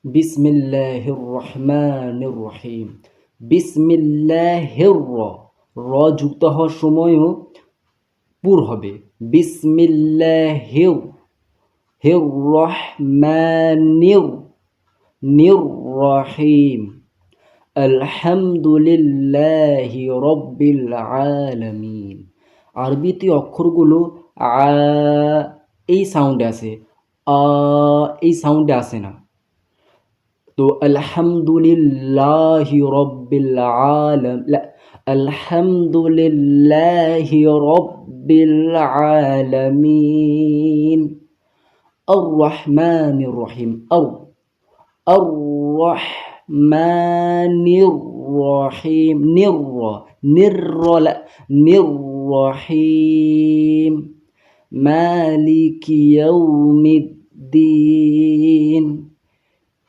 বিসমিল্লাহির রহমানির রহিম। বিসমিল্লাহির র যুক্ত হওয়ার সময়ও পুর হবে। বিসমিল্লাহির হির রহমানির নির রহিম। আলহামদুলিল্লাহি রব্বিল আলামিন। আরবিতে অক্ষরগুলো আ এই সাউন্ডে আসে, আ এই সাউন্ডে আসে না। তো আলহামদুলিল্লাহি রব্বিল আলহামদুলিল্লাহি রব্বিল আলামিন। আর রহমানির রহিম। আর রহমানির রহিম। নির রহিম। মালিকি ইয়াউমিদ্দিন।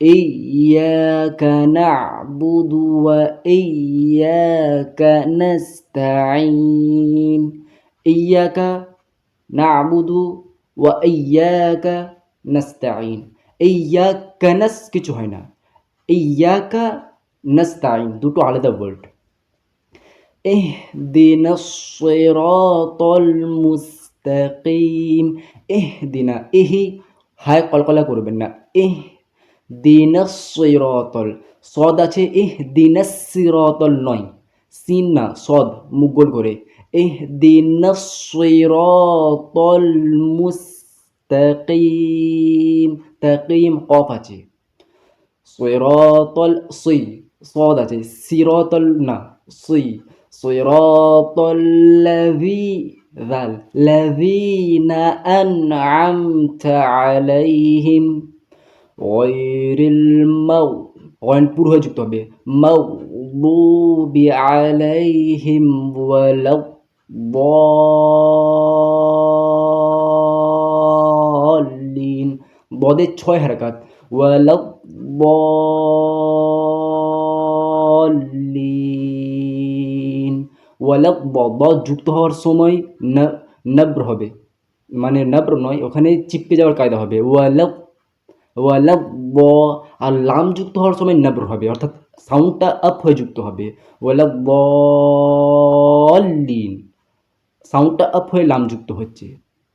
ইয়্যাকা না'বুদু ওয়া ইয়্যাকা নাস্তাঈন। ইয়্যাকা না'বুদু ওয়া ইয়্যাকা নাস্তাঈন। ইয়্যাকা কিছু হয় না, ইয়্যাকা নাস্তাঈন দুটো আলাদা ওয়ার্ড। ইহদিনাস সিরাতাল মুস্তাকিম। ইহদিনা, ইহি হায় কলকলা করবেন না। ইহদিনাস সিরাতাল, সদ আছে, ইহদিনাস সিরাতাল নয়, সিন না, সদ মুখ গোল করে। ইহদিনাস সিরাতাল মুস্তাকিম। তাকিম কফ আছে। সিরাতাল সি, সদ আছে, সিরাতাল না, সি। সিরাতাল লাযীনা আন'আমতা আলাইহিম গায়রিল গয়ন পুরো হয়ে যুক্ত হবে, মাগদুবি আলাইহিম ওয়ালাদ-দাল্লিন। বদের 6 হারাকাত, ওয়ালাদ-দাল্লিন। দ যুক্ত হওয়ার সময় নব্র হবে, মানে নব্র নয়, ওখানে চিপকে যাওয়ার কায়দা হবে। ওয়ালাদ, আর লাম যুক্ত হওয়ার সময় নব্র হবে, অর্থাৎ সাউন্ডটা আপ হয়ে যুক্ত হবে। ওয়ালাদ-দাল্লিন, সাউন্ডটা আপ হয়ে লাম যুক্ত হচ্ছে।